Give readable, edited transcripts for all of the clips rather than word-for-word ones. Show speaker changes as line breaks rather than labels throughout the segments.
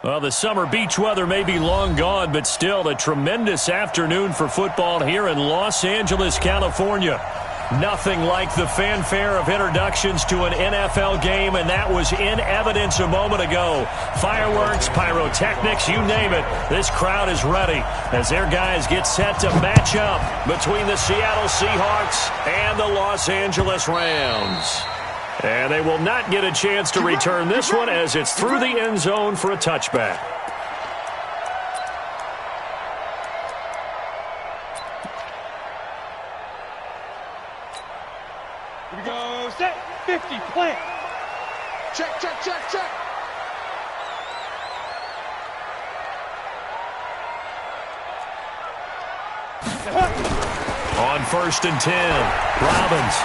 Well, the summer beach weather may be long gone, but still a tremendous afternoon for football here in Los Angeles, California. Nothing like the fanfare of introductions to an NFL game, and that was in evidence a moment ago. Fireworks, pyrotechnics, you name it. This crowd is ready as their guys get set to match up between the Seattle Seahawks and the Los Angeles Rams. And they will not get a chance to return this one as it's through the end zone for a touchback.
Here we go. Set. 50. Plant.
Check, check, check, check.
On 1st and 10, Robbins.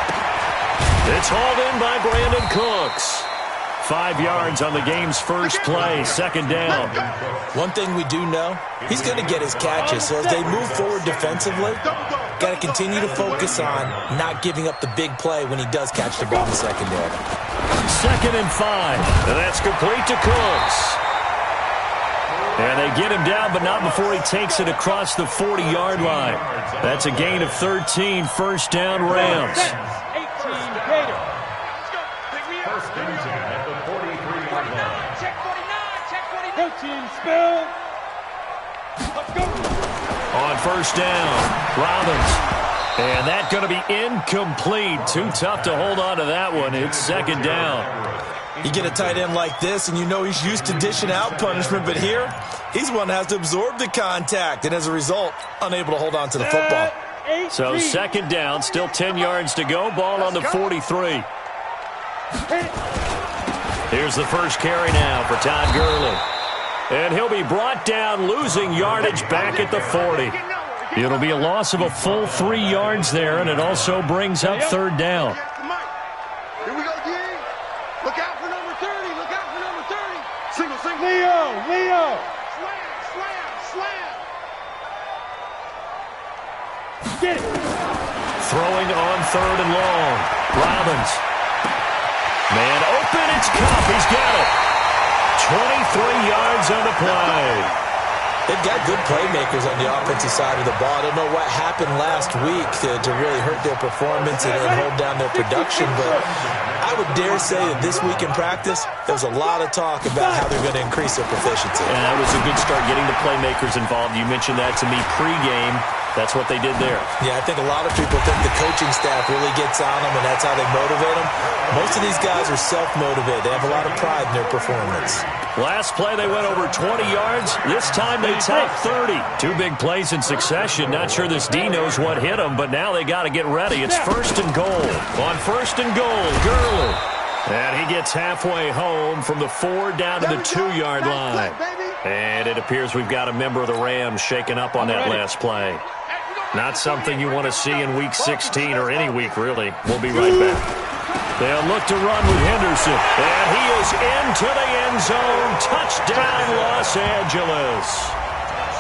It's hauled in by Brandon Cooks. 5 yards on the game's first play, 2nd down.
One thing we do know, he's going to get his catches. So as they move forward defensively, got to continue to focus on not giving up the big play when he does catch the ball in the secondary.
2nd and 5, and that's complete to Cooks. And they get him down, but not before he takes it across the 40-yard line. That's a gain of 13, 1st down Rams.
18 Gator.
First and 10 at the 43-yard line.
Check 49. Check 49. 13 spill. Let's go.
On 1st down, Robbins. And that's going to be incomplete. Too tough to hold on to that one. It's 2nd down.
You get a tight end like this, and you know he's used to dishing out punishment, but here, he's one that has to absorb the contact, and as a result, unable to hold on to the football.
So 2nd down, still 10 yards to go, ball on the 43. Here's the first carry now for Todd Gurley. And he'll be brought down, losing yardage back at the 40. It'll be a loss of a full 3 yards there, and it also brings up 3rd down.
Here we go, D. Look out for number 30. Look out for number 30. Single, single.
Leo.
Slam, slam, slam.
Get it.
Throwing on 3rd and long. Robbins. Man open, it's Cup. He's got it. 23 yards on the play.
They've got good playmakers on the offensive side of the ball. I don't know what happened last week to really hurt their performance and hold down their production, but I would dare say that this week in practice, there was a lot of talk about how they're going to increase their proficiency.
And that was a good start, getting the playmakers involved. You mentioned that to me pregame. That's what they did there.
Yeah, I think a lot of people think the coaching staff really gets on them, and that's how they motivate them. Most of these guys are self-motivated. They have a lot of pride in their performance.
Last play, they went over 20 yards. This time, they topped 30. 2 big plays in succession. Not sure this D knows what hit them, but now they got to get ready. It's 1st and goal. On 1st and goal, Gurley. And he gets halfway home from the 4 down to the 2-yard line. And it appears we've got a member of the Rams shaken up on that last play. Not something you want to see in Week 16 or any week, really. We'll be right back. They'll look to run with Henderson. And he is into the end zone. Touchdown, Los Angeles.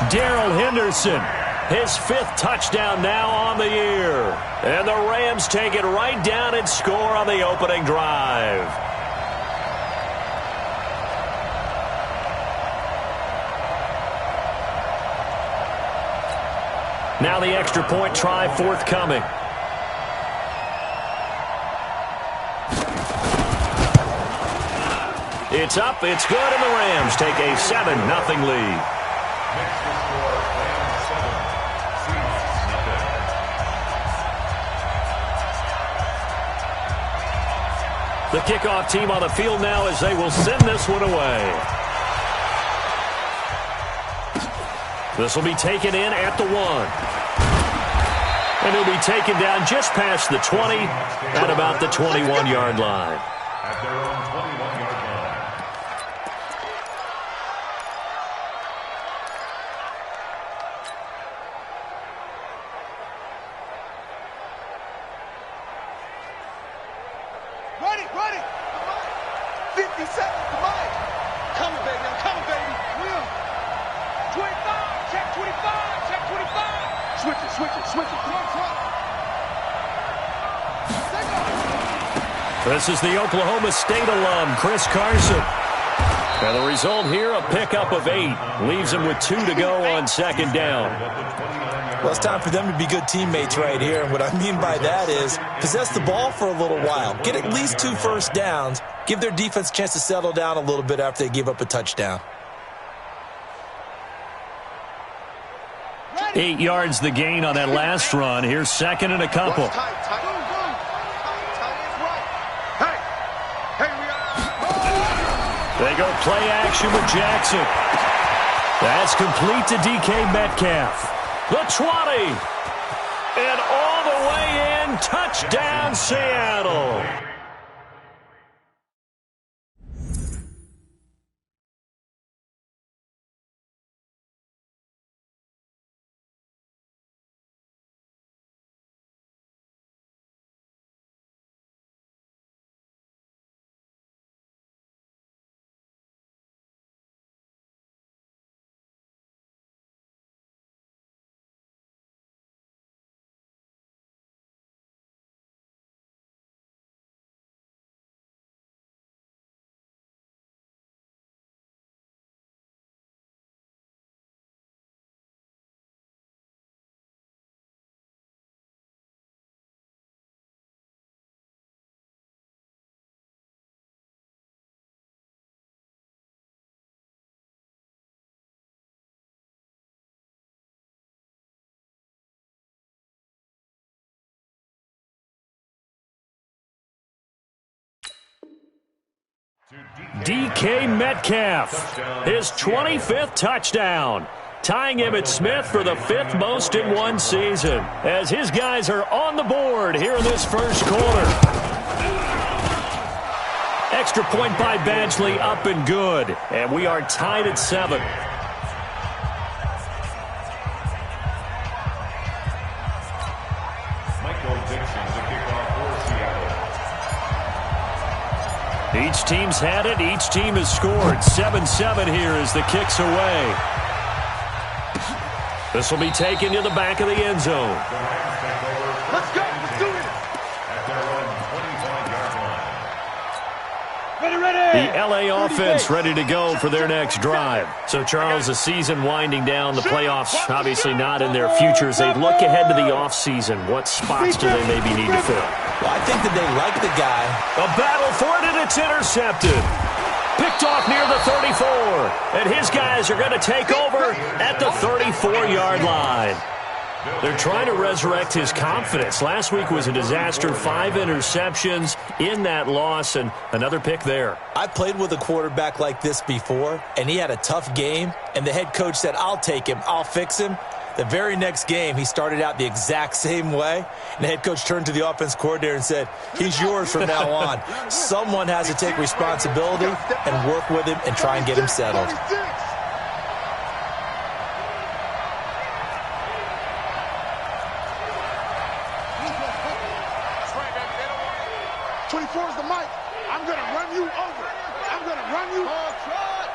Darrell Henderson, his 5th touchdown now on the year. And the Rams take it right down and score on the opening drive. Now the extra point try forthcoming. It's up, it's good, and the Rams take a 7-0 lead.
Next to score, Rams 7, Seahawks 0.
The kickoff team on the field now as they will send this one away. This will be taken in at the 1. And he'll be taken down just past the 20 at about the 21-yard line.
At their own 21-yard line.
Ready. 50 seconds, come on. Coming, baby, I'm coming, baby. Will. 25, check 25, check 25. Switch it, front.
This is the Oklahoma State alum, Chris Carson. And the result here, a pickup of 8. Leaves them with 2 to go on second down.
Well, it's time for them to be good teammates right here. And what I mean by that is possess the ball for a little while. Get at least 2 first downs. Give their defense a chance to settle down a little bit after they give up a touchdown.
8 yards the gain on that last run. Here's second and a couple. They go play action with Jackson. That's complete to DK Metcalf. The 20. And all the way in. Touchdown, Seattle. DK Metcalf, his 25th touchdown, tying Emmitt Smith for the 5th most in one season, as his guys are on the board here in this first quarter. Extra point by Badgley, up and good, and we are tied at 7. Each team's had it. Each team has scored. 7-7 here as the kick's away. This will be taken to the back of the end zone.
Let's go. Let's do it.
The L.A. offense ready to go for their next drive. So, Charles, the season winding down, the playoffs obviously not in their futures. They look ahead to the offseason. What spots do they maybe need to fill?
Well, I think that they like the guy.
A battle for it, and it's intercepted. Picked off near the 34. And his guys are going to take over at the 34-yard line. They're trying to resurrect his confidence. Last week was a disaster. 5 interceptions in that loss, and another pick there.
I played with a quarterback like this before, and he had a tough game, and the head coach said, I'll take him, I'll fix him. The very next game, he started out the exact same way, and the head coach turned to the offense coordinator and said, he's yours from now on. Someone has to take responsibility and work with him and try and get him settled.
24 is the mic. I'm going to run you over. I'm going to run you on trot.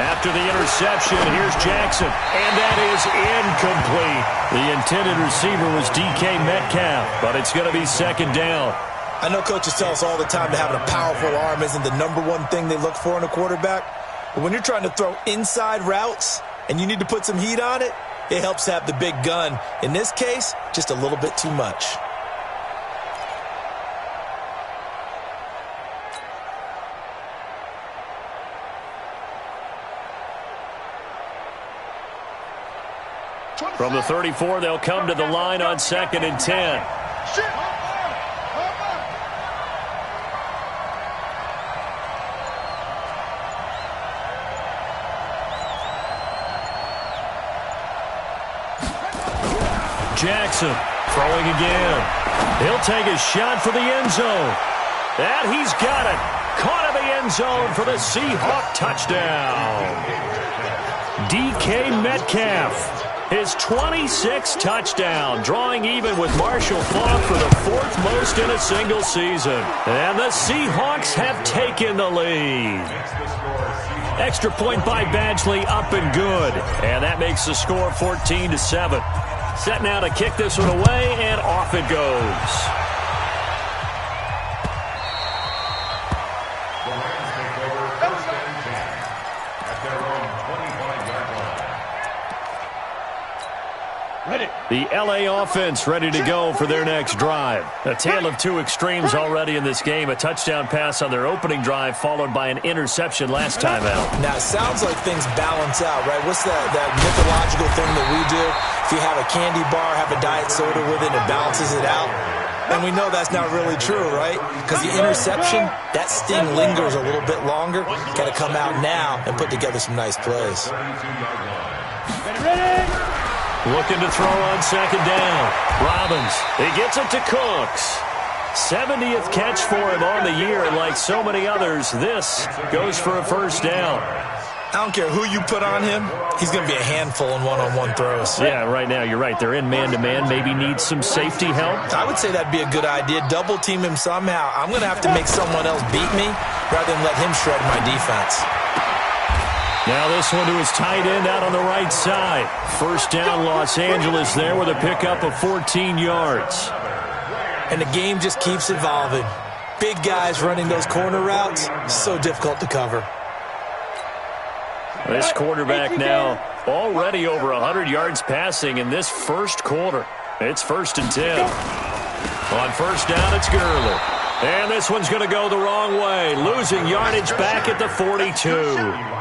After the interception, here's Jackson. And that is incomplete. The intended receiver was DK Metcalf, but it's going to be second down.
I know coaches tell us all the time that having a powerful arm isn't the #1 thing they look for in a quarterback. But when you're trying to throw inside routes and you need to put some heat on it, it helps to have the big gun. In this case, just a little bit too much.
From the 34, they'll come to the line on 2nd and 10. Jackson throwing again. He'll take a shot for the end zone. And he's got it. Caught in the end zone for the Seahawks touchdown. DK Metcalf, his 26th touchdown, drawing even with Marshall Faulk for the 4th most in a single season. And the Seahawks have taken the lead. Extra point by Badgley, up and good. And that makes the score 14-7. Set now to kick this one away, and off it goes. The LA offense ready to go for their next drive. A tale of two extremes already in this game. A touchdown pass on their opening drive followed by an interception last time out.
Now, it sounds like things balance out, right? What's that mythological thing that we do? If you have a candy bar, have a diet soda with it, it balances it out. And we know that's not really true, right? Because the interception, that sting lingers a little bit longer. Got to come out now and put together some nice plays.
Looking to throw on second down. Robbins, he gets it to Cooks. 70th catch for him on the year, and like so many others, this goes for a first down.
I don't care who you put on him, he's going to be a handful in one-on-one throws.
Yeah, right now, you're right. They're in man-to-man. Maybe need some safety help.
I would say that'd be a good idea. Double-team him somehow. I'm going to have to make someone else beat me rather than let him shred my defense.
Now this one to his tight end out on the right side. First down, Los Angeles there with a pickup of 14 yards.
And the game just keeps evolving. Big guys running those corner routes, so difficult to cover.
This quarterback now already over 100 yards passing in this first quarter. It's 1st and 10. On first down, it's Gurley. And this one's going to go the wrong way. Losing yardage back at the 42.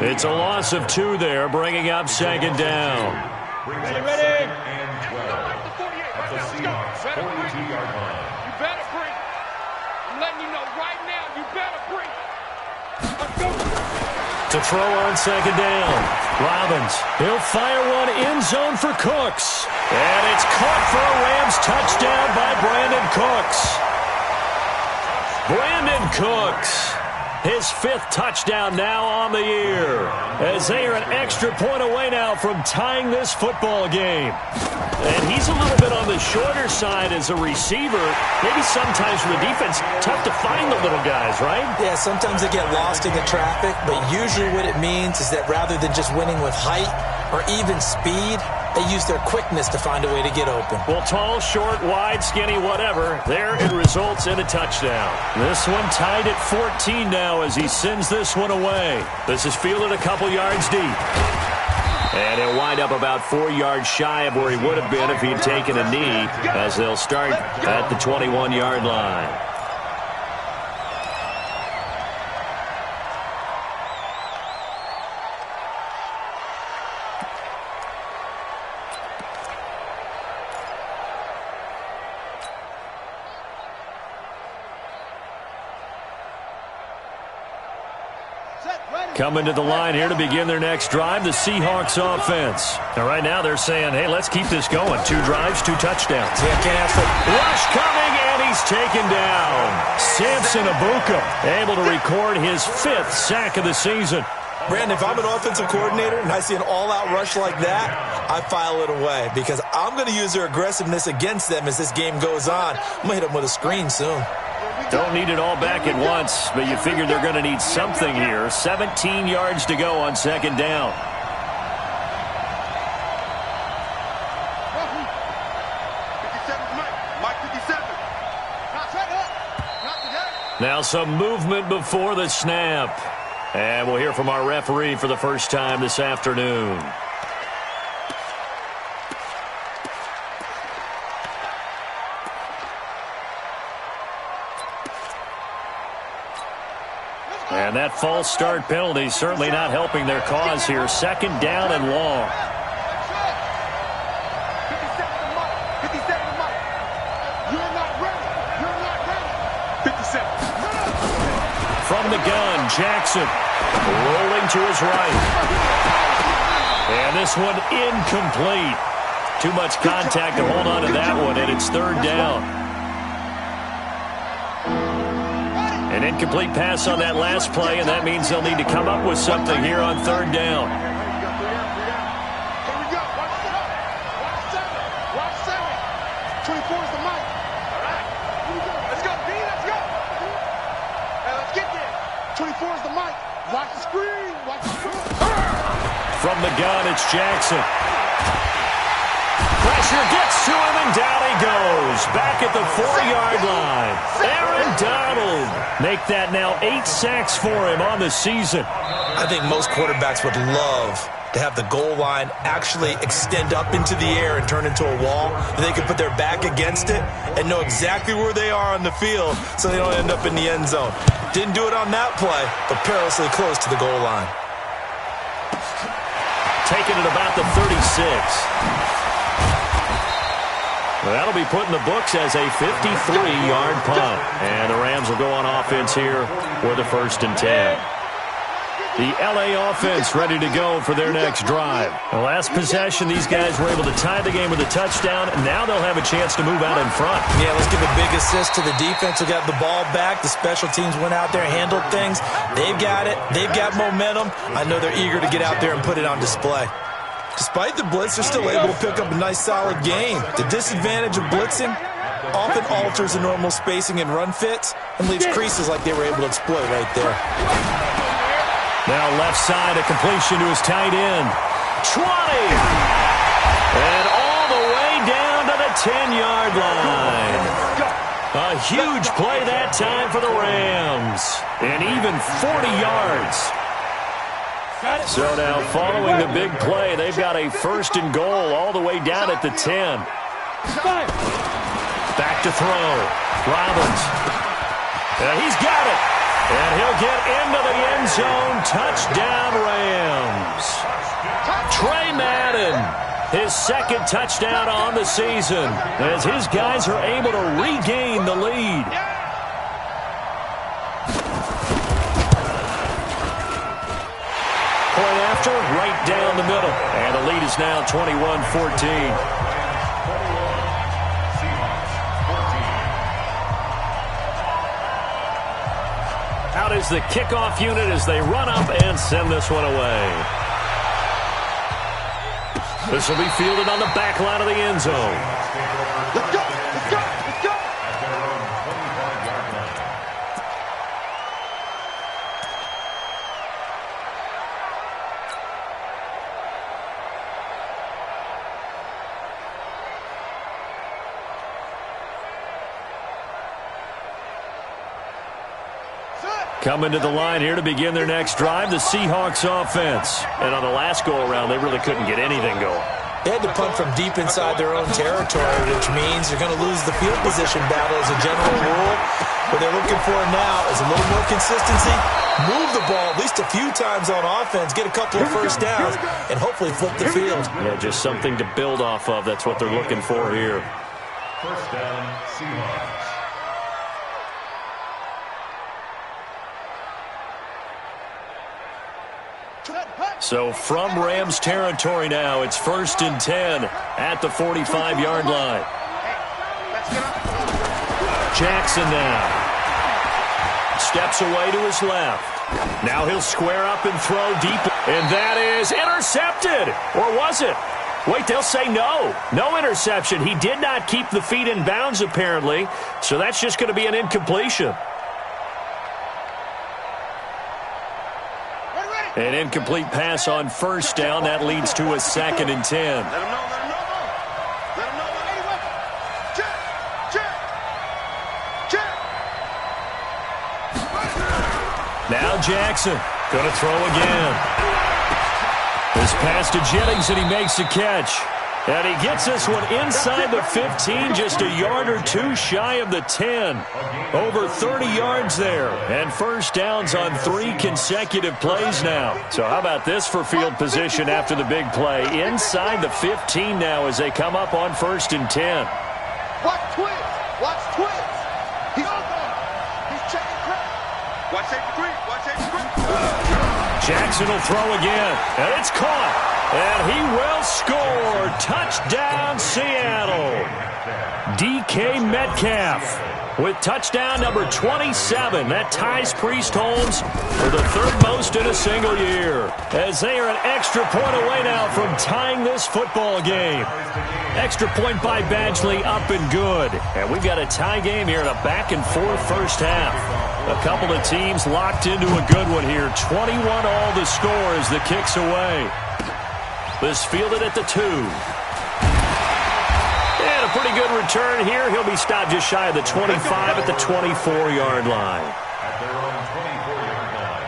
It's a loss of 2 there, bringing up second down.
Ready?
And 12 at the Seahawks 42-yard line.
You better breathe. I'm letting you know right now, you better breathe. Let's go.
To throw on second down. Robbins, he'll fire one end zone for Cooks. And it's caught for a Rams touchdown by Brandon Cooks. Brandon Cooks, his 5th touchdown now on the year, as they are an extra point away now from tying this football game. And he's a little bit on the shorter side as a receiver. Maybe sometimes for the defense, tough to find the little guys, right?
Yeah, sometimes they get lost in the traffic, but usually what it means is that rather than just winning with height or even speed, they use their quickness to find a way to get open.
Well, tall, short, wide, skinny, whatever, there it results in a touchdown. This one tied at 14 now as he sends this one away. This is fielded a couple yards deep. And he'll wind up about 4 yards shy of where he would have been if he'd taken a knee, as they'll start at the 21-yard line. Coming to the line here to begin their next drive, the Seahawks offense. And right now they're saying, hey, let's keep this going. 2 drives, 2 touchdowns.
Yeah, can't ask for
Rush coming, and he's taken down. Samson Abuka able to record his 5th sack of the season.
Brandon, if I'm an offensive coordinator and I see an all-out rush like that, I file it away because I'm going to use their aggressiveness against them as this game goes on. I'm going to hit them with a screen soon.
Don't need it all back at once, but you figure they're going to need something here. 17 yards to go on second down. Now some movement before the snap. And we'll hear from our referee for the first time this afternoon. And that false start penalty certainly not helping their cause here. Second down and long. From the gun, Jackson rolling to his right. And this one incomplete. Too much contact to hold on to that one, and it's third down. An incomplete pass on that last play, and that means they'll need to come up with something here on third down.
Watch the screen.
From the gun, it's Jackson. pressure gets to him, and down he goes. Back at the 4-yard line. Aaron Donald make that now 8 sacks for him on the season.
I think most quarterbacks would love to have the goal line actually extend up into the air and turn into a wall. They can put their back against it and know exactly where they are on the field so they don't end up in the end zone. Didn't do it on that play, but perilously close to the goal line.
Taking it about the 36. Well, that'll be put in the books as a 53-yard punt. And the Rams will go on offense here for the 1st and 10. The LA offense ready to go for their next drive. The last possession, these guys were able to tie the game with a touchdown, and now they'll have a chance to move out in front.
Yeah, let's give a big assist to the defense who got the ball back. The special teams went out there, handled things. They've got it. They've got momentum. I know they're eager to get out there and put it on display. Despite the blitz, they're still able to pick up a nice, solid game. The disadvantage of blitzing often alters the normal spacing and run fits and leaves creases like they were able to exploit right there.
Now left side, a completion to his tight end. 20! And all the way down to the 10-yard line. A huge play that time for the Rams. And even 40 yards. So now following the big play, they've got a 1st and goal all the way down at the 10. Back to throw. Robbins. And he's got it. And he'll get into the end zone. Touchdown, Rams. Trey Madden, his 2nd touchdown on the season, as his guys are able to regain the lead. Point after, right down the middle. And the lead is now 21-14. Out is the kickoff unit as they run up and send this one away. This will be fielded on the back line of the end zone.
Let's go, let's go, let's go.
Coming to the line here to begin their next drive, the Seahawks offense. And on the last go-around, they really couldn't get anything going.
They had to punt from deep inside their own territory, which means you're going to lose the field position battle as a general rule. What they're looking for now is a little more consistency, move the ball at least a few times on offense, get a couple of first downs, and hopefully flip the field.
Yeah, just something to build off of. That's what they're looking for here.
1st down, Seahawks.
So from Rams territory now, it's 1st and 10 at the 45-yard line. Jackson now steps away to his left. Now he'll square up and throw deep. And that is intercepted. Or was it? Wait, they'll say no. No interception. He did not keep the feet in bounds, apparently. So that's just going to be an incompletion. An incomplete pass on 1st down. That leads to a 2nd and 10.
Let him know, let him know. Let him know, anyway. Check.
Now Jackson going to throw again. This pass to Jennings, and he makes the catch. And he gets this one inside the 15, just a yard or two shy of the 10. Over 30 yards there. And 1st downs on 3 consecutive plays now. So how about this for field position after the big play? Inside the 15 now as they come up on 1st and 10.
Watch twins. Watch twins. He's checking crack. Watch safety 3. Watch safety 3.
Jackson will throw again. And it's caught. And he will score. Touchdown, Seattle. DK Metcalf with touchdown number 27. That ties Priest Holmes for the 3rd most in a single year. As they are an extra point away now from tying this football game. Extra point by Badgley, up and good. And we've got a tie game here in a back-and-forth 1st half. A couple of teams locked into a good one here. 21 all the score as the kick's away. This fielded at the 2. good return here. He'll be stopped just shy of the 25 at the 24-yard line.
At their own 24-yard line.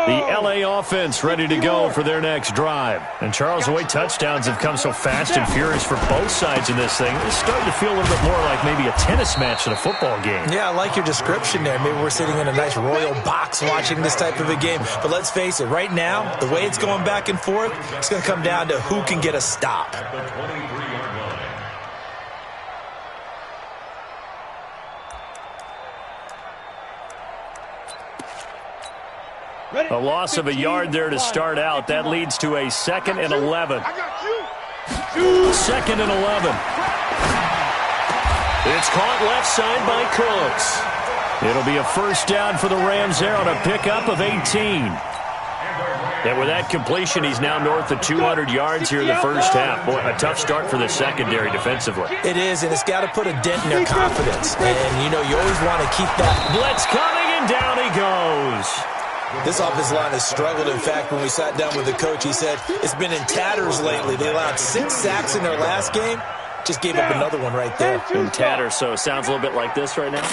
The L.A. offense ready to go for their next drive. And, Charles, the way touchdowns have come so fast and furious for both sides in this thing, it's starting to feel a little bit more like maybe a tennis match than a football game.
Yeah, I like your description there. Maybe we're sitting in a nice royal box watching this type of a game. But let's face it, right now, the way it's going back and forth, it's going to come down to who can get a stop.
At the 23-yard line.
A loss of a yard there to start out. That leads to a 2nd and 11.
I got you.
2nd and 11. It's caught left side by Cooks. It'll be a first down for the Rams there on a pickup of 18. And with that completion, he's now north of 200 yards here in the first half. Boy, a tough start for the secondary defensively.
It is, and it's got to put a dent in their confidence. And, you know, you always want to keep that.
Blitz coming, and down he goes.
This offensive line has struggled. In fact, when we sat down with the coach, he said it's been in tatters lately. They allowed 6 sacks in their last game. Just gave up another one right there.
In tatters, so it sounds a little bit like this right now.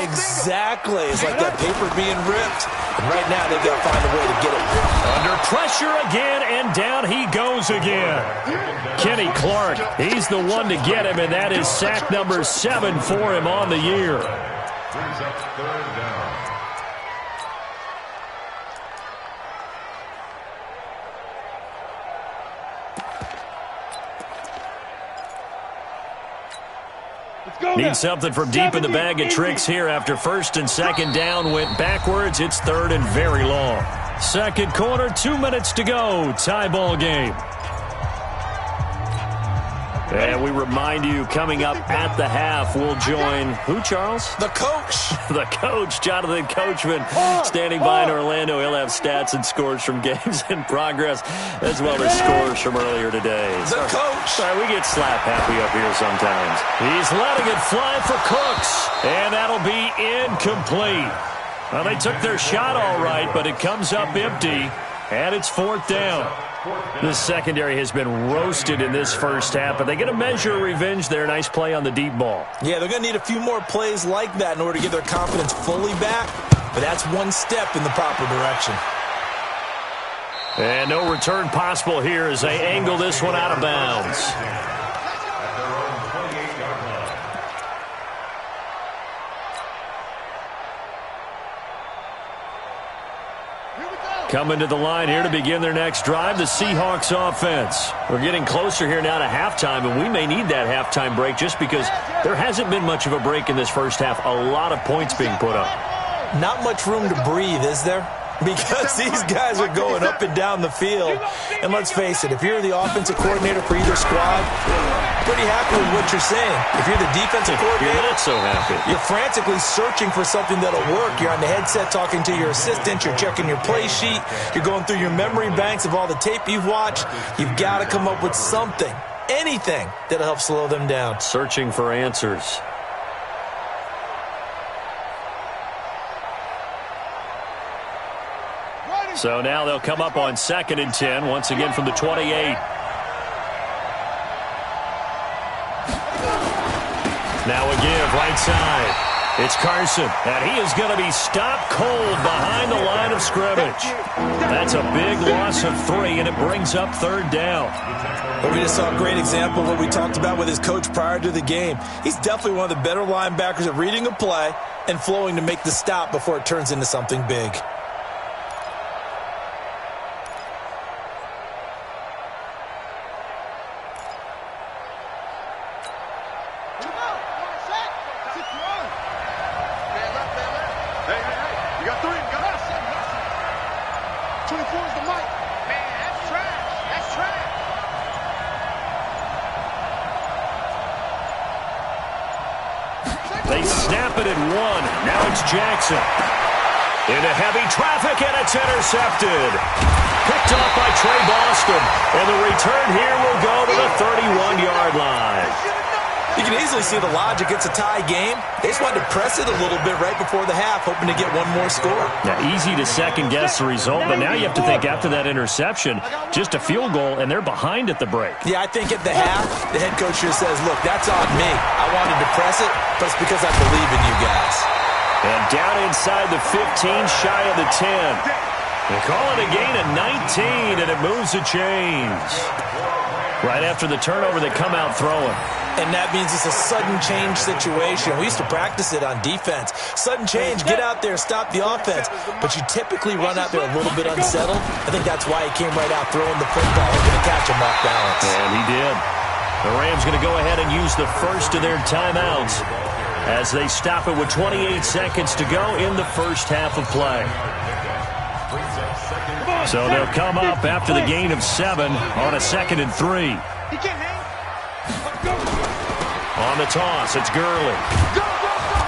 Exactly. It's like that paper being ripped. And right now, they've got to find a way to get it.
Under pressure again, and down he goes again. Kenny Clark, he's the one to get him, and that is sack number 7 for him on the year.
Brings up 3rd down.
Need something from deep in the bag of tricks here after 1st and 2nd down went backwards. It's 3rd and very long. Second quarter, 2 minutes to go. Tie ball game. And we remind you, coming up at the half, we'll join who, Charles?
The coach.
The coach, Jonathan Coachman, standing by in Orlando. He'll have stats and scores from games in progress, as well as scores from earlier today.
The coach.
Sorry, we get slap happy up here sometimes. He's letting it fly for Cooks, and that'll be incomplete. Well, they took their shot all right, but it comes up empty, and it's 4th down. The secondary has been roasted in this first half, but they get a measure of revenge there. Nice play on the deep ball.
Yeah, they're going to need a few more plays like that in order to get their confidence fully back, but that's one step in the proper direction.
And no return possible here as they angle this one out of bounds.
At their own 28-yard line.
Coming to the line here to begin their next drive, the Seahawks offense. We're getting closer here now to halftime, and we may need that halftime break just because there hasn't been much of a break in this first half. A lot of points being put up.
Not much room to breathe, is there? Because these guys are going up and down the field. And let's face it, if you're the offensive coordinator for either squad, pretty happy with what you're saying. If you're the defensive coordinator,
you're not so happy.
You're frantically searching for something that'll work. You're on the headset talking to your assistant. You're checking your play sheet. You're going through your memory banks of all the tape you've watched. You've got to come up with something, anything that'll help slow them down.
Searching for answers. So now they'll come up on 2nd and 10, once again from the 28. Now a give, right side. It's Carson, and he is going to be stopped cold behind the line of scrimmage. That's a big loss of 3, and it brings up 3rd down.
Well, we just saw a great example of what we talked about with his coach prior to the game. He's definitely one of the better linebackers at reading a play and flowing to make the stop before it turns into something big.
They snap it at 1. Now it's Jackson. Into heavy traffic, and it's intercepted. Picked off by Trey Boston. And the return here will go to the 31-yard line.
You can easily see the logic. It's a tie game. They just wanted to press it a little bit right before the half, hoping to get one more score.
Yeah, easy to second-guess the result, but now you have to think after that interception, just a field goal, and they're behind at the break.
Yeah, I think at the half, the head coach just says, look, that's on me. I wanted to press it, but it's because I believe in you guys.
And down inside the 15, shy of the 10. They call it a gain of 19, and it moves the chains. Right after the turnover, they come out throwing.
And that means it's a sudden change situation. We used to practice it on defense. Sudden change, get out there, stop the offense. But you typically run out there a little bit unsettled. I think that's why he came right out throwing the football, hoping to catch him off balance.
And he did. The Rams going to go ahead and use the first of their timeouts as they stop it with 28 seconds to go in the first half of play. So they'll come up after the gain of 7 on a 2nd and 3. On the toss, it's Gurley.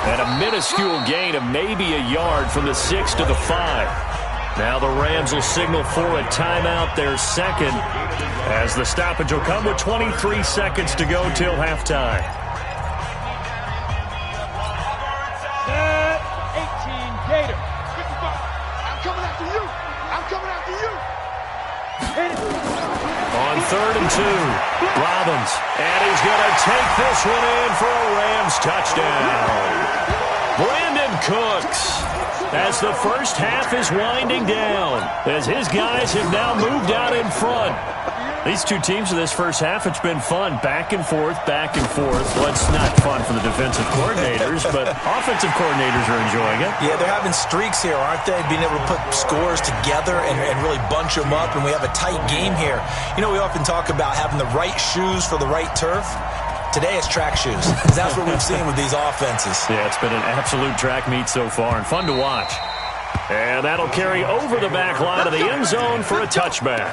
And a minuscule gain of maybe a yard from the 6 to the 5. Now the Rams will signal for a timeout, their second, as the stoppage will come with 23 seconds to go till halftime.
18 Gator. 55. I'm coming after you. I'm coming after you.
On 3rd and 2, Robbins, and he's going to take this one in for a Rams touchdown. Brandon Cooks, as the first half is winding down, as his guys have now moved out in front. These two teams in this first half, it's been fun. Back and forth, back and forth. Well, it's not fun for the defensive coordinators, but offensive coordinators are enjoying it.
Yeah, they're having streaks here, aren't they? Being able to put scores together and really bunch them up, and we have a tight game here. You know, we often talk about having the right shoes for the right turf. Today it's track shoes, because that's what we've seen with these offenses.
Yeah, it's been an absolute track meet so far, and fun to watch. And that'll carry over the back line of the end zone for a touchback.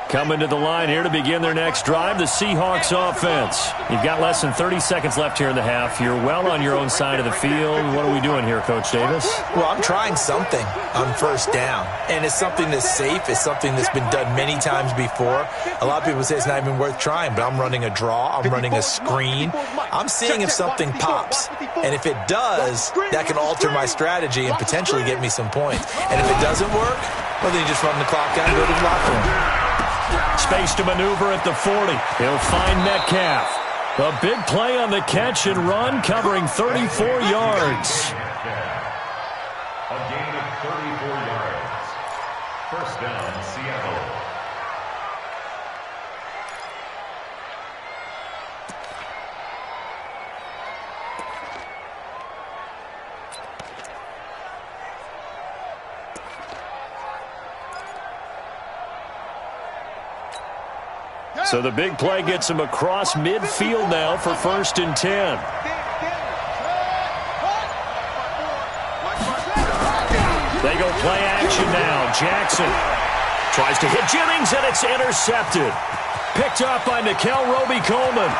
Coming to the line here to begin their next drive, the Seahawks offense. You've got less than 30 seconds left here in the half. You're well on your own side of the field. What are we doing here, Coach Davis?
Well, I'm trying something on first down, and it's something that's safe. It's something that's been done many times before. A lot of people say it's not even worth trying, but I'm running a draw. I'm running a screen. I'm seeing if something pops, and if it does, that can alter my strategy and potentially get me some points. And if it doesn't work, well, then you just run the clock down and go to the locker room.
Space to maneuver at the 40. He'll find Metcalf. A big play on the catch and run, covering 34 yards.
A gain of 34 yards. First down, Seattle.
So the big play gets him across midfield now for 1st and 10. They go play action now. Jackson tries to hit Jennings, and it's intercepted. Picked up by Nickel Roby-Coleman.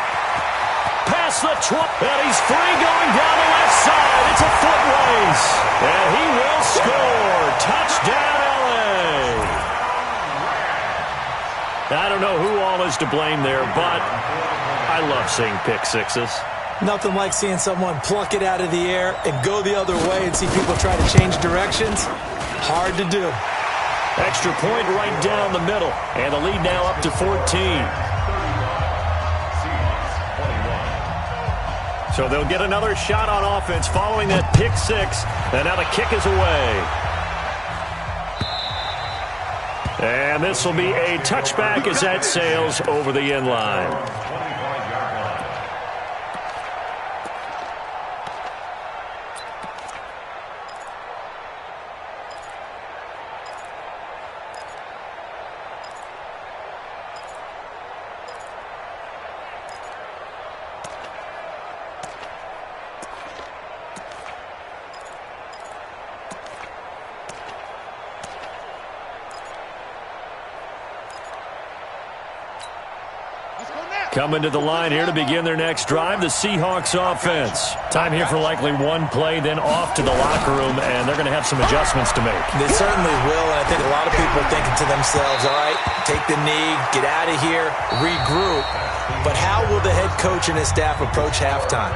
Past the 20, and he's free going down the left side. It's a foot race, and he will score. Touchdown, LA. I don't know who all is to blame there, but I love seeing pick sixes.
Nothing like seeing someone pluck it out of the air and go the other way and see people try to change directions. Hard to do.
Extra point right down the middle, and the lead now up to 14. So they'll get another shot on offense following that pick six, and now the kick is away. And this will be a touchback as that sails over the end line. Coming to the line here to begin their next drive, the Seahawks offense. Time here for likely one play, then off to the locker room, and they're going to have some adjustments to make.
They certainly will, and I think a lot of people are thinking to themselves, all right, take the knee, get out of here, regroup. But how will the head coach and his staff approach halftime?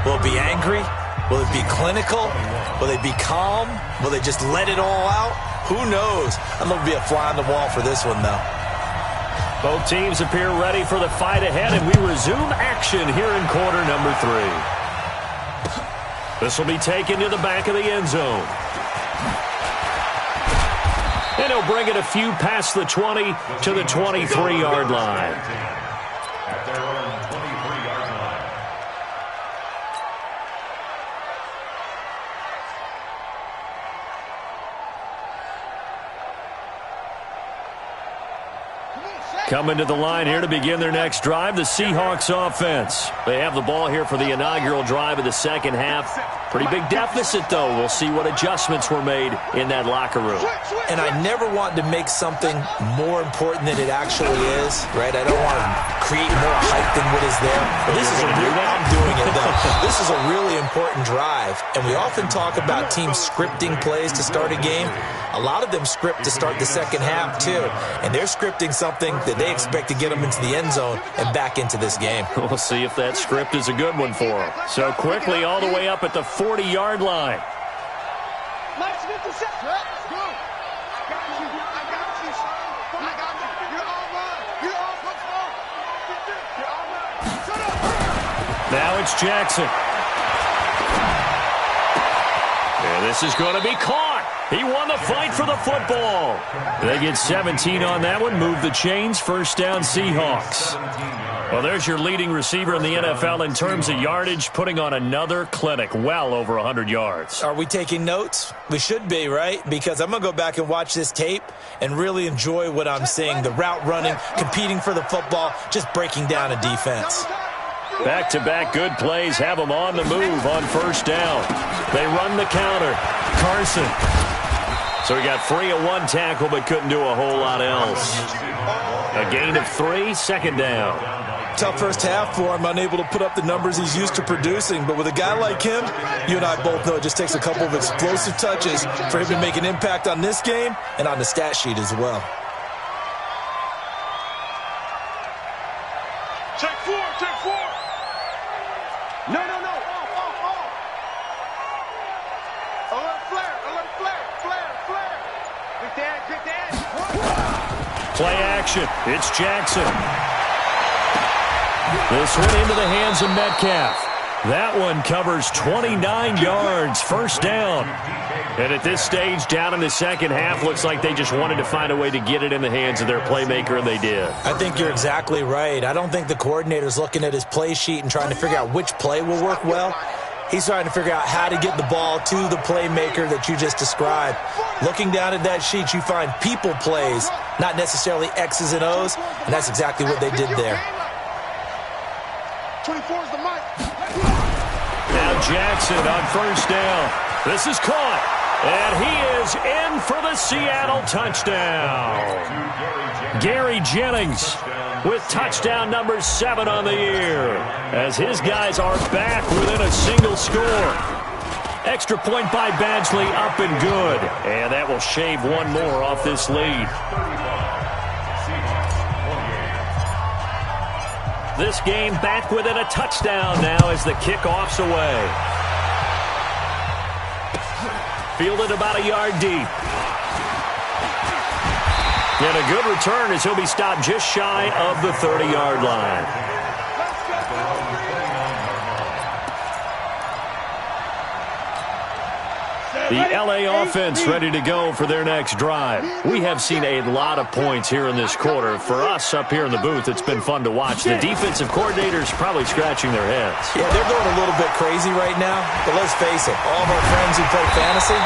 Will it be angry? Will it be clinical? Will they be calm? Will they just let it all out? Who knows? I'm going to be a fly on the wall for this one, though.
Both teams appear ready for the fight ahead, and we resume action here in quarter number 3. This will be taken to the back of the end zone. And he'll bring it a few past the 20 to the 23-yard line.
At their own 23-yard line.
Coming to the line here to begin their next drive, the Seahawks offense. They have the ball here for the inaugural drive of the second half. Pretty big deficit, though. We'll see what adjustments were made in that locker room.
And I never want to make something more important than it actually is, right? I don't want to create more hype than what is there. But this is I'm doing it, though. This is a really important drive. And we often talk about teams scripting plays to start a game. A lot of them script to start the second half, too. And they're scripting something that they expect to get them into the end zone and back into this game.
We'll see if that script is a good one for them. So quickly all the way up at the 40-yard line.
Let's go. I got you, son. I got you. You're all mine. You're all football. You're all mine. Shut up.
Now it's Jackson. And this is going to be caught. He won the fight for the football. They get 17 on that one. Move the chains. First down, Seahawks. Well, there's your leading receiver in the NFL in terms of yardage, putting on another clinic, well over 100 yards.
Are we taking notes? We should be, right? Because I'm going to go back and watch this tape and really enjoy what I'm seeing. The route running, competing for the football, just breaking down a defense.
Back-to-back good plays have them on the move on first down. They run the counter. Carson. So he got free of one tackle but couldn't do a whole lot else. A gain of 3, second down.
Tough first half for him, unable to put up the numbers he's used to producing. But with a guy like him, you and I both know it just takes a couple of explosive touches for him to make an impact on this game and on the stat sheet as well.
Take 4. No. Off. Alert flare. Good dad.
Play action. It's Jackson. This one into the hands of Metcalf. That one covers 29 yards. First down. And at this stage, down in the second half, looks like they just wanted to find a way to get it in the hands of their playmaker, and they did.
I think you're exactly right. I don't think the coordinator's looking at his play sheet and trying to figure out which play will work well. He's trying to figure out how to get the ball to the playmaker that you just described. Looking down at that sheet, you find people plays, not necessarily X's and O's, and that's exactly what they did there.
24 is the mic.
Now Jackson on first down. This is caught. And he is in for the Seattle touchdown. Gary Jennings with touchdown number 7 on the year, as his guys are back within a single score. Extra point by Badgley, up and good. And that will shave one more off this lead. This game back within a touchdown now as the kickoff's away. Fielded about a yard deep. And a good return as he'll be stopped just shy of the 30-yard line. The LA offense ready to go for their next drive. We have seen a lot of points here in this quarter. For us up here in the booth, it's been fun to watch. The defensive coordinators probably scratching their heads.
Yeah, they're going a little bit crazy right now. But let's face it, all of our friends who play fantasy,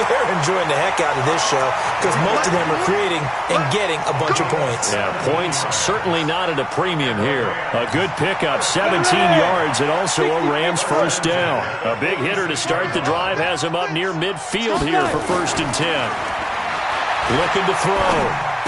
they're enjoying the heck out of this show because most of them are creating and getting a bunch of points.
Yeah, points certainly not at a premium here. A good pickup, 17 yards, and also a Rams first down. A big hitter to start the drive has him up near midfield here for 1st and 10. Looking to throw.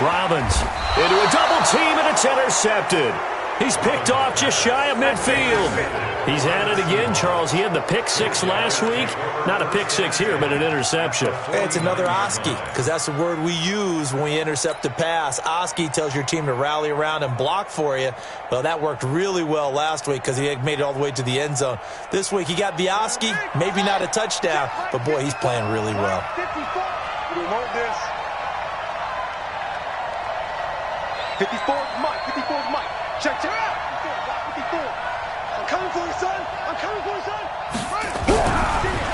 Robbins into a double team, and it's intercepted. He's picked off just shy of midfield. He's at it again, Charles. He had the pick six last week. Not a pick six here, but an interception.
Hey, it's another Oski, because that's the word we use when we intercept a pass. Oski tells your team to rally around and block for you. Well, that worked really well last week because he made it all the way to the end zone. This week, he got the Oski, maybe not a touchdown, but, boy, he's playing really well.
We want this. 54's Mike. 54's Mike. Check it out. 54. I'm coming for you, son. I'm coming for you, son.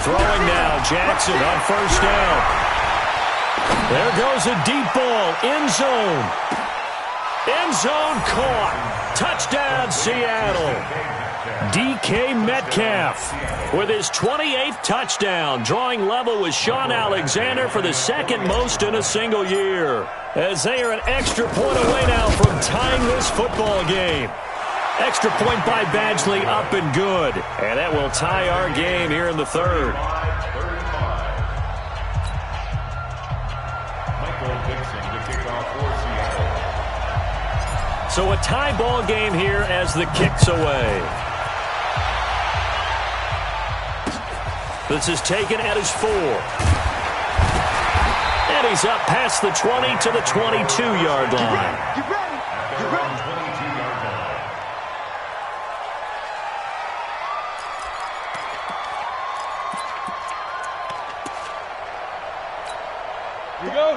Throwing now, Jackson on first down. There goes a deep ball, end zone. End zone caught. Touchdown, Seattle. DK Metcalf with his 28th touchdown, drawing level with Sean Alexander for the second most in a single year. As they are an extra point away now from tying this football game. Extra point by Badgley, up and good. And that will tie our game here in the third. So a tie ball game here as the kick's away. This is taken at his 4. And he's up past the 20 to the 22-yard line.
You ready? You ready?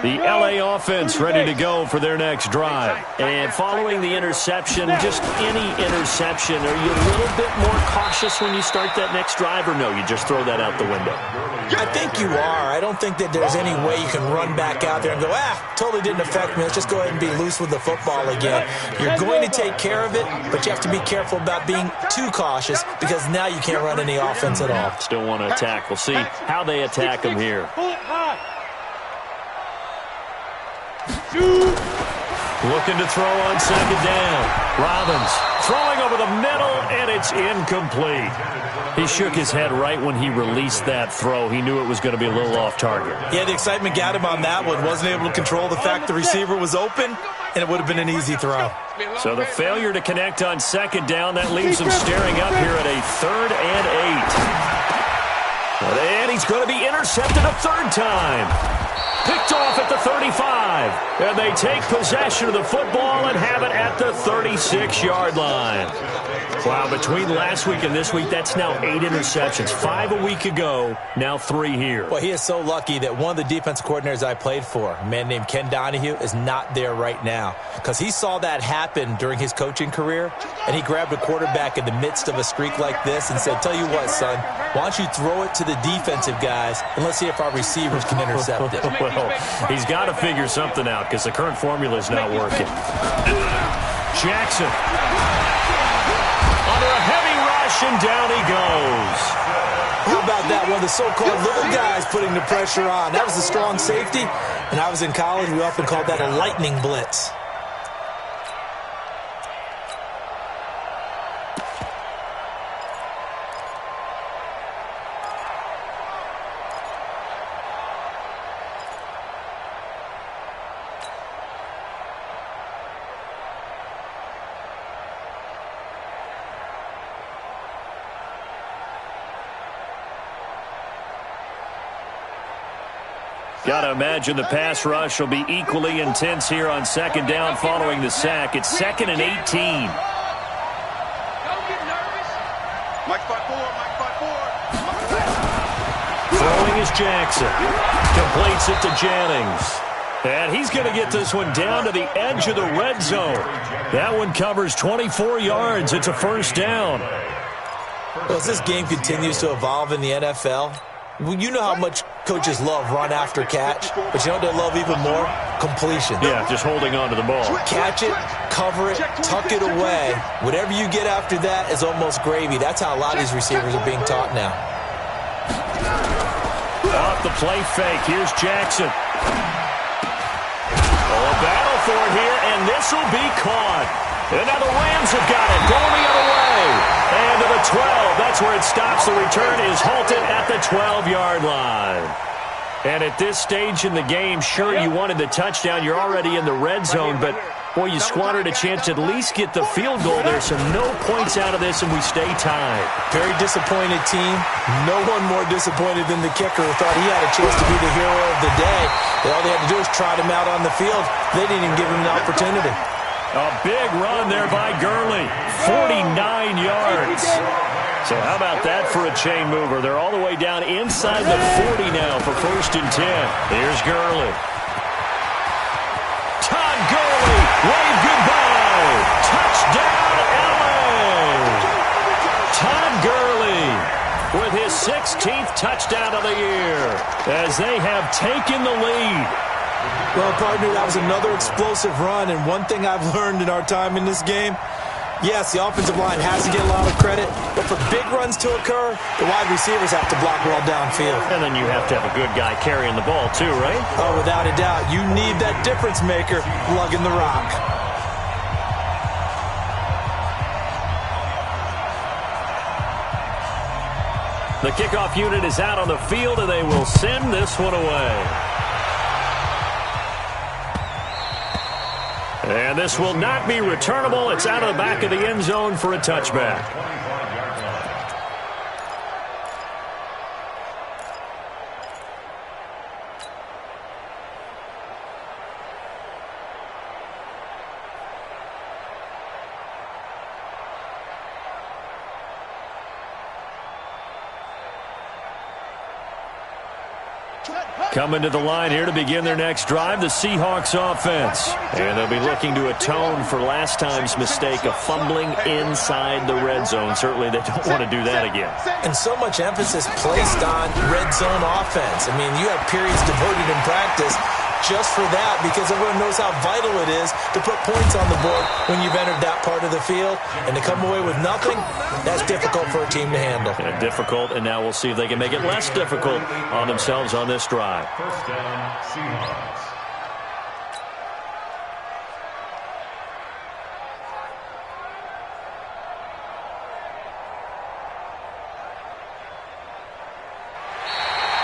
The LA offense ready to go for their next drive. And following the interception, just any interception, are you a little bit more cautious when you start that next drive, or no, you just throw that out the window?
I think you are. I don't think that there's any way you can run back out there and go, totally didn't affect me. Let's just go ahead and be loose with the football again. You're going to take care of it, but you have to be careful about being too cautious because now you can't run any offense at all.
Still want to attack. We'll see how they attack him here. Looking to throw on second down. Robbins throwing over the middle, and it's incomplete. He shook his head right when he released that throw. He knew it was going to be a little off target.
Yeah, the excitement got him on that one. Wasn't able to control the fact the receiver was open, and it would have been an easy throw.
So the failure to connect on second down, that leaves him staring up here at a 3rd and 8. And he's going to be intercepted a third time. Picked off at the 35. And they take possession of the football and have it at the 36-yard line. Wow, between last week and this week, that's now 8 interceptions. 5 a week ago, now 3 here.
Well, he is so lucky that one of the defense coordinators I played for, a man named Ken Donahue, is not there right now. Because he saw that happen during his coaching career, and he grabbed a quarterback in the midst of a streak like this and said, tell you what, son, why don't you throw it to the defensive guys, and let's see if our receivers can intercept it.
Well, he's got to figure something out because the current formula is not working. Jackson. Under a heavy rush, and down he goes.
How about that? One of the so-called little guys putting the pressure on. That was a strong safety, and I was in college. We often called that a lightning blitz.
Got to imagine the pass rush will be equally intense here on second down following the sack. It's 2nd and 18.
Don't get nervous.
Mike 5-4, Mike 5-4.
Throwing is Jackson. Completes it to Jennings. And he's going to get this one down to the edge of the red zone. That one covers 24 yards. It's a first down.
Well, as this game continues to evolve in the NFL, you know how much coaches love run after catch, but you know what they love even more? Completion.
Yeah, just holding on to the ball.
Catch it, cover it, tuck it away. Whatever you get after that is almost gravy. That's how a lot of these receivers are being taught now.
Off the play fake. Here's Jackson. Oh, a battle for it here, and this will be caught. And now the Rams have got it. Going the other way. And to the 12. That's where it stops. The return is halted at the 12-yard line. And at this stage in the game, sure, you wanted the touchdown. You're already in the red zone, but Boy, you squandered a chance to at least get the field goal there, so no points out of this, and we stay tied.
Very disappointed team. No one more disappointed than the kicker who thought he had a chance to be the hero of the day. All they had to do was trot him out on the field. They didn't even give him an opportunity.
A big run there by Gurley. 49 yards. So how about that for a chain mover? They're all the way down inside the 40 now for 1st and 10. Here's Gurley. Todd Gurley, wave goodbye. Touchdown, LA. Todd Gurley with his 16th touchdown of the year as they have taken the lead.
Well, partner, that was another explosive run, and one thing I've learned in our time in this game, yes, the offensive line has to get a lot of credit, but for big runs to occur, the wide receivers have to block well downfield.
And then you have to have a good guy carrying the ball too, right?
Oh, without a doubt. You need that difference maker lugging the rock.
The kickoff unit is out on the field, and they will send this one away. And this will not be returnable. It's out of the back of the end zone for a touchback. Coming to the line here to begin their next drive, the Seahawks offense. And they'll be looking to atone for last time's mistake of fumbling inside the red zone. Certainly they don't want to do that again.
And so much emphasis placed on red zone offense. I mean, you have periods devoted in practice just for that because everyone knows how vital it is to put points on the board when you've entered that part of the field. And to come away with nothing, that's difficult for a team to handle.
Yeah, difficult, and now we'll see if they can make it less difficult on themselves on this drive.
First down, Seahawks.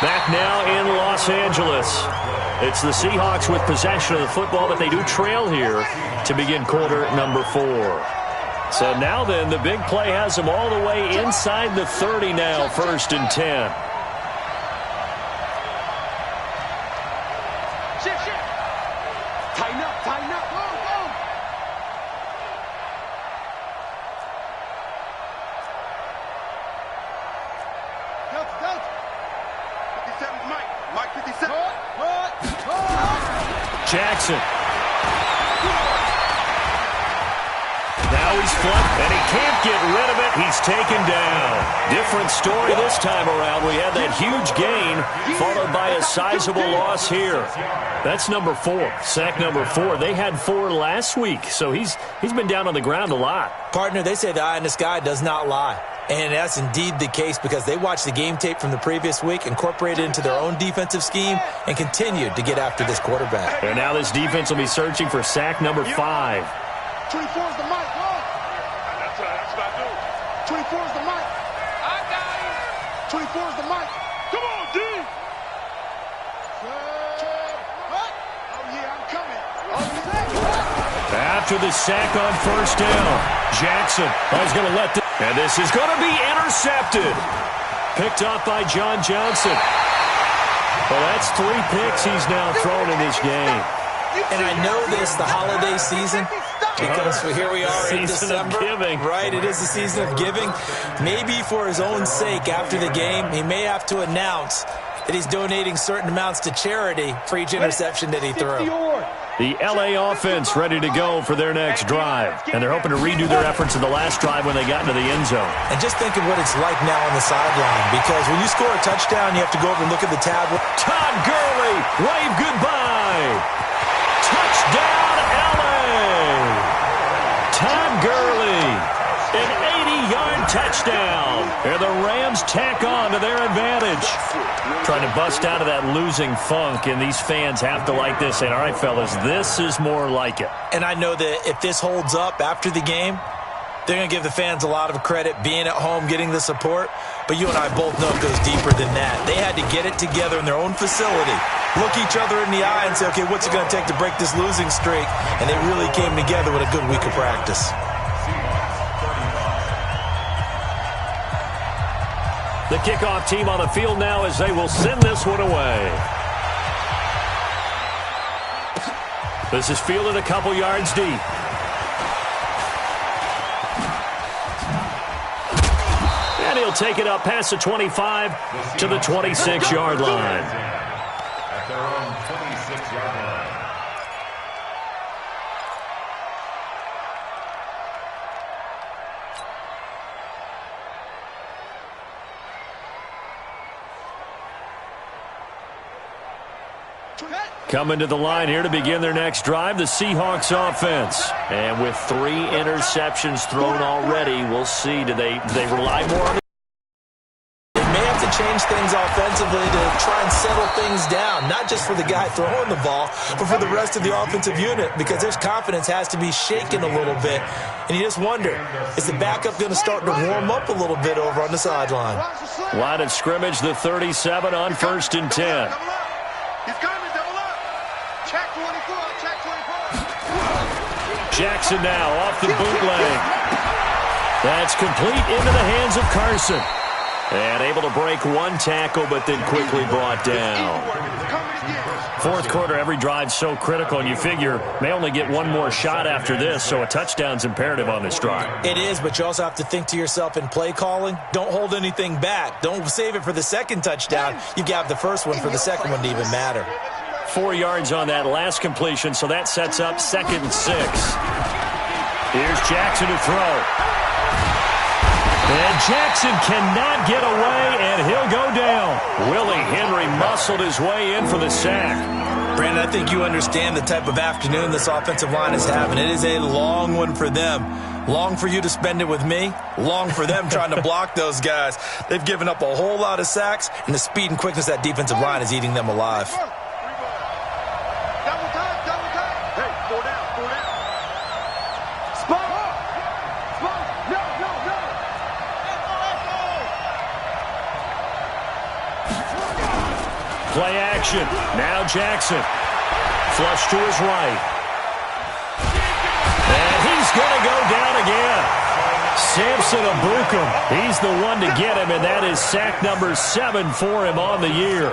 Back now in Los Angeles. It's the Seahawks with possession of the football, but they do trail here to begin quarter number 4. So now then, the big play has them all the way inside the 30 now, 1st and 10.
Shift. Tighten up. Go. Delta. 57's Mike 57.
Jackson. Now he's flunked, and he can't get rid of it. He's taken down. Different story this time around. We had that huge gain, followed by a sizable loss here. That's number 4, sack number 4. They had 4 last week, so he's been down on the ground a lot.
Partner, they say the eye in the sky does not lie. And that's indeed the case because they watched the game tape from the previous week, incorporated it into their own defensive scheme, and continued to get after this quarterback.
And now this defense will be searching for sack number 5.
24 is the mic. That's what I do. 24 is the mic. I got him. 24 is the mic. Come on, D. What? Oh, yeah, I'm coming.
After the sack on 1st down, Jackson is going to let this. And this is going to be intercepted. Picked up by John Johnson. Well, that's 3 picks he's now thrown in this game.
And I know this, the holiday season, because here we are in December.
Giving.
Right, it is the season of giving. Maybe for his own sake after the game, he may have to announce that he's donating certain amounts to charity for each interception that he threw.
The LA offense ready to go for their next drive. And they're hoping to redo their efforts in the last drive when they got into the end zone.
And just think of what it's like now on the sideline, because when you score a touchdown, you have to go over and look at the tab.
Todd Gurley, wave goodbye. Touchdown, LA. Todd Gurley, an 80-yard touchdown. And the Rams tack on to their advantage. Trying to bust out of that losing funk, and these fans have to like this. And all right, fellas, this is more like it.
And I know that if this holds up after the game, they're going to give the fans a lot of credit, being at home, getting the support. But you and I both know it goes deeper than that. They had to get it together in their own facility look each other in the eye and say, okay, what's it going to take to break this losing streak? And they really came together with a good week of practice.
The kickoff team on the field now as they will send this one away. This is fielded a couple yards deep. And he'll take it up past the 25 to the 26-yard line.
At their own 26-yard line.
Coming to the line here to begin their next drive, the Seahawks offense. And with 3 interceptions thrown already, we'll see. Do they rely more on it?
They may have to change things offensively to try and settle things down, not just for the guy throwing the ball, but for the rest of the offensive unit, because their confidence has to be shaken a little bit. And you just wonder, is the backup going to start to warm up a little bit over on the sideline?
Line of scrimmage, the 37 on 1st and 10.
He's coming, double up. Check 24, check 24.
Jackson now off the bootleg. That's complete into the hands of Carson. And able to break one tackle, but then quickly brought down. 4th quarter, every drive's so critical, and you figure they only get one more shot after this, so a touchdown's imperative on this drive.
It is, but you also have to think to yourself in play calling, don't hold anything back. Don't save it for the second touchdown. You got the first one for the second one to even matter.
4 yards on that last completion, so that sets up 2nd and 6. Here's Jackson to throw. And Jackson cannot get away, and he'll go down. Willie Henry muscled his way in for the sack.
Brandon, I think you understand the type of afternoon this offensive line is having. It is a long one for them. Long for you to spend it with me. Long for them trying to block those guys. They've given up a whole lot of sacks, and the speed and quickness of that defensive line is eating them alive.
Double time, double time. Hey, 4 down, 4 down. Spot. Spot. No, no, no.
Play action. Now Jackson. Flush to his right. And he's going to go down again. Samson Abukum. He's the one to get him, and that is sack number 7 for him on the year.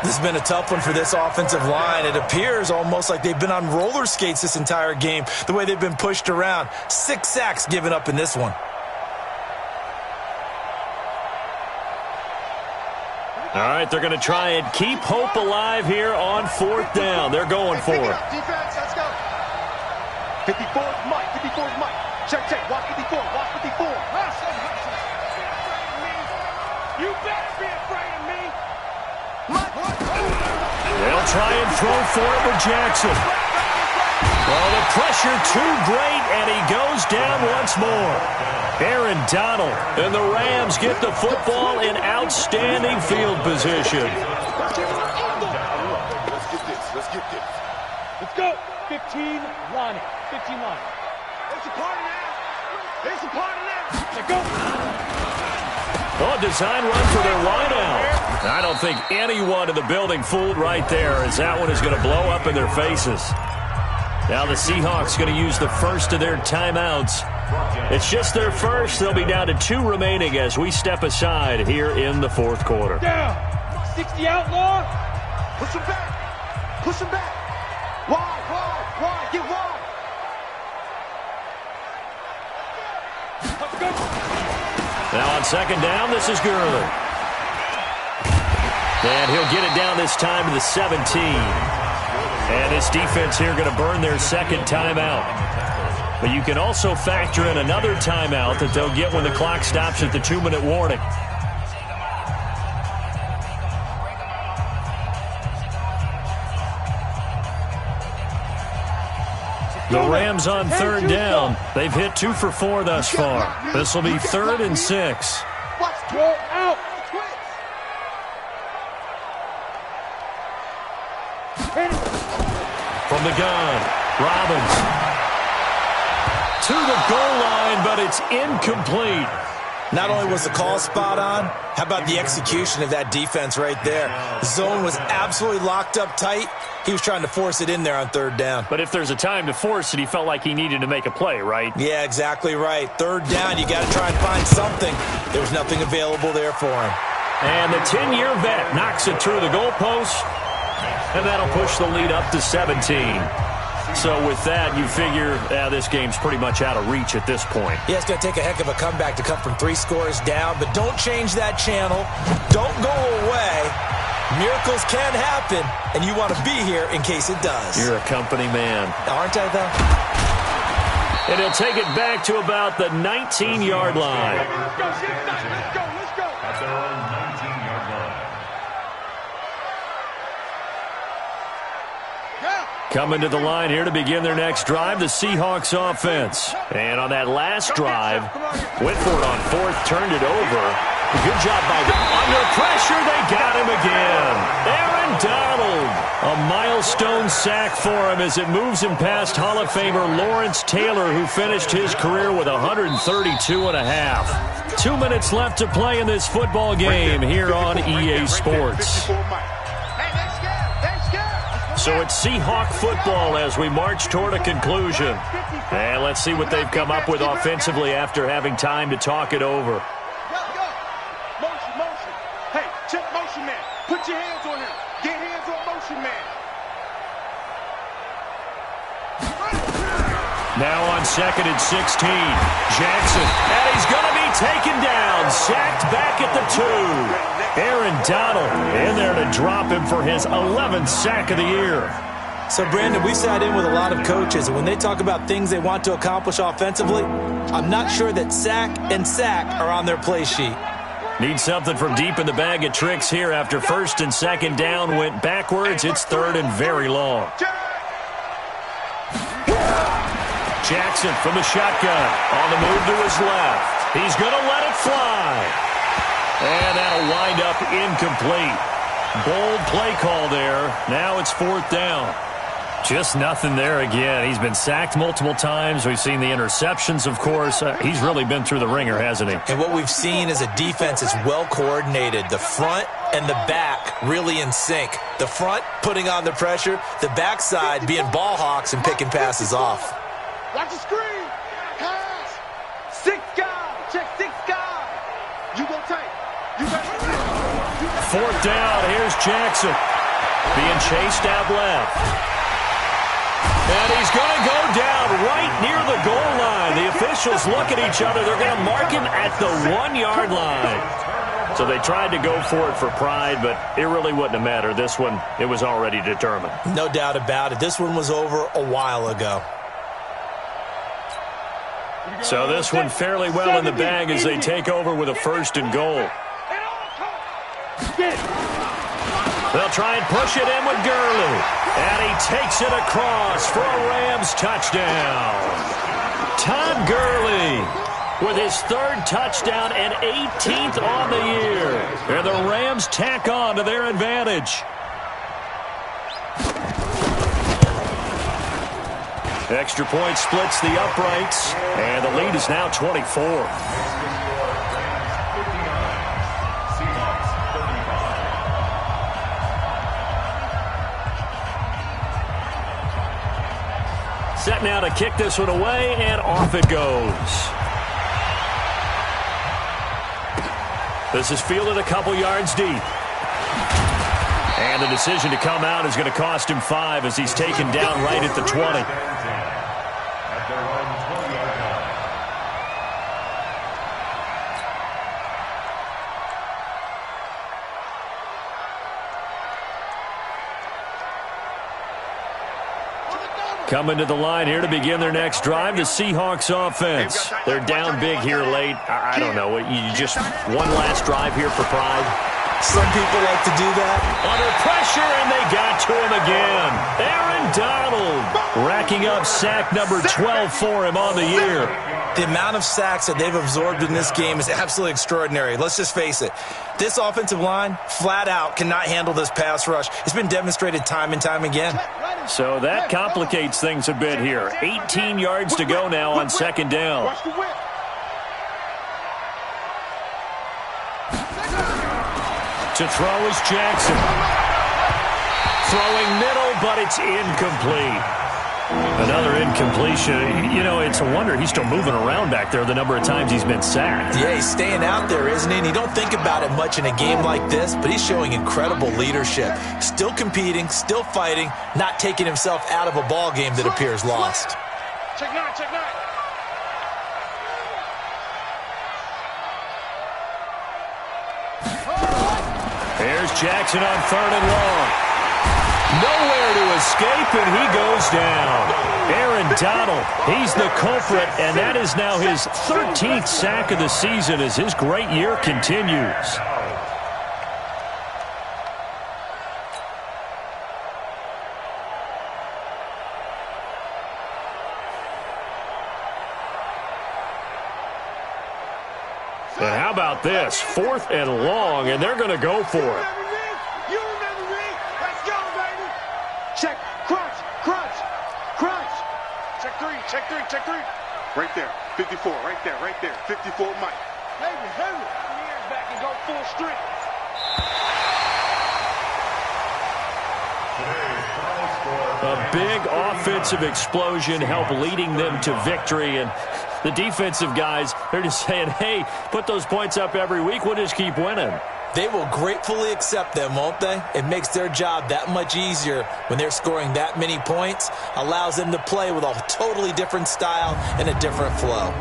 This has been a tough one for this offensive line. It appears almost like they've been on roller skates this entire game, the way they've been pushed around. 6 sacks given up in this one.
All right, they're going to try and keep hope alive here on 4th down. They're going for it.
Defense, let's go. 54's Mike, 54's Mike. Check, check, watch 54, watch 54.
You better be afraid of me.
They'll try and throw for it with Jackson. Well, the pressure too great, and he goes down once more. Aaron Donald and the Rams get the football in outstanding field position.
Let's get this, let's get this.
Let's go. 15 line. 15 line.
It's a party now. It's a party now.
Let's go.
Oh, design run for their wideout. I don't think anyone in the building fooled right there, as that one is going to blow up in their faces. Now the Seahawks going to use the first of their timeouts. It's just their first. They'll be down to 2 remaining as we step aside here in the 4th quarter.
Down. 60 outlaw.
Push him back. Push him back. Wide. Get wide.
Let's go.
Now on 2nd down, this is Gurley. And he'll get it down this time to the 17. And this defense here going to burn their 2nd timeout. But you can also factor in another timeout that they'll get when the clock stops at the 2-minute warning. The Rams on 3rd down. They've hit 2 for 4 thus far. This will be 3rd and 6.
Watch,
Go out.
From the gun, Robbins. To the goal line, but it's incomplete.
Not only was the call spot on, how about the execution of that defense right there? The zone was absolutely locked up tight. He was trying to force it in there on third down.
But if there's a time to force it, he felt like he needed to make a play, right?
Yeah, exactly right. Third down, you got to try and find something. There was nothing available there for him.
And the 10-year vet knocks it through the goalpost, and that'll push the lead up to 17. So with that, you figure this game's pretty much out of reach at this point.
Yeah, it's going to take a heck of a comeback to come from 3 scores down, but don't change that channel. Don't go away. Miracles can happen, and you want to be here in case it does.
You're a company man.
Aren't I, though?
And he'll take it back to about the 19-yard line.
Let's go.
At their own 19-yard line.
Coming to the line here to begin their next drive, the Seahawks offense. And on that last drive, Whitford on fourth turned it over. Good job by them. Under pressure, they got him again. Aaron Donald. A milestone sack for him as it moves him past Hall of Famer Lawrence Taylor, who finished his career with 132 and a half. 2 minutes left to play in this football game here on EA Sports. So it's Seahawk football as we march toward a conclusion. And let's see what they've come up with offensively after having time to talk it over.
Motion. Hey, check motion man. Put your hands on him. Get hands on motion man.
Now on 2nd and 16. Jackson. And he's going to be taken down. Sacked back at the 2. Aaron Donald in there to drop him for his 11th sack of the year.
So, Brandon, we sat in with a lot of coaches, and when they talk about things they want to accomplish offensively, I'm not sure that sack and sack are on their play sheet.
Need something from deep in the bag of tricks here after 1st and 2nd down went backwards. It's 3rd and very long. Jackson from the shotgun on the move to his left. He's going to let it fly. And that'll wind up incomplete. Bold play call there. Now it's 4th down. Just nothing there again. He's been sacked multiple times. We've seen the interceptions, of course. He's really been through the ringer, hasn't he?
And what we've seen is a defense that's well coordinated. The front and the back really in sync. The front putting on the pressure. The backside being ball hawks and picking passes off.
Watch the screen. Pass. 6 guys. Check 6 guys. You go tight.
4th down. Here's Jackson. Being chased out left. And he's going to go down right near the goal line. The officials look at each other. They're going to mark him at the 1-yard line. So they tried to go for it for pride, but it really wouldn't have mattered. This one, it was already determined.
No doubt about it. This one was over a while ago.
So this one fairly well in the bag as they take over with a 1st and goal. They'll try and push it in with Gurley. And he takes it across for a Rams touchdown. Todd Gurley with his 3rd touchdown and 18th on the year. And the Rams tack on to their advantage. Extra point splits the uprights. And the lead is now 24. Set now to kick this one away, and off it goes. This is fielded a couple yards deep. And the decision to come out is going to cost him 5 as he's taken down right at the 20. Coming to the line here to begin their next drive, the Seahawks offense. They're down big here late. I don't know. You just one last drive here for pride.
Some people like to do that.
Under pressure, and they got to him again. Aaron Donald racking up sack number 12 for him on the year.
The amount of sacks that they've absorbed in this game is absolutely extraordinary. Let's just face it. This offensive line, flat out, cannot handle this pass rush. It's been demonstrated time and time again.
So that complicates things a bit here. 18 yards to go now on 2nd down. To throw is Jackson. Throwing middle, but it's incomplete. Another incompletion. You know, it's a wonder he's still moving around back there the number of times he's been sacked.
Yeah, he's staying out there, isn't he? And you don't think about it much in a game like this, but he's showing incredible leadership. Still competing, still fighting, not taking himself out of a ball game that appears lost.
Check nine, check nine.
Here's Jackson on 3rd and long. Nowhere to escape, and he goes down. Aaron Donald, he's the culprit, and that is now his 13th sack of the season as his great year continues. And how about this? 4th and long, and they're going to go for it.
You remember me? Let's go, baby. Check, crunch, crunch, crunch.
Check three, check three, check three.
Right there, 54, right there, right there. 54, Mike.
Hurry, hurry. Put your ears back and go full strength.
A big offensive explosion helped leading them to victory, and the defensive guys, they're just saying, hey, put those points up every week, we'll just keep winning.
They will gratefully accept them, won't they? It makes their job that much easier when they're scoring that many points, allows them to play with a totally different style and a different flow.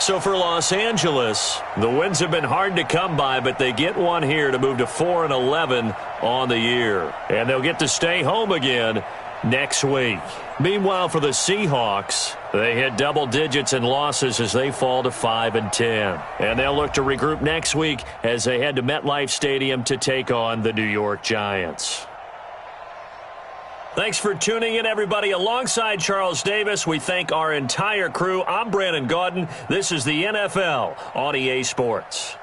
So for Los Angeles, the wins have been hard to come by, but they get one here to move to 4-11 on the year. And they'll get to stay home again next week. Meanwhile, for the Seahawks, they hit double digits in losses as they fall to 5-10. And they'll look to regroup next week as they head to MetLife Stadium to take on the New York Giants. Thanks for tuning in, everybody. Alongside Charles Davis, we thank our entire crew. I'm Brandon Gaudin. This is the NFL on EA Sports.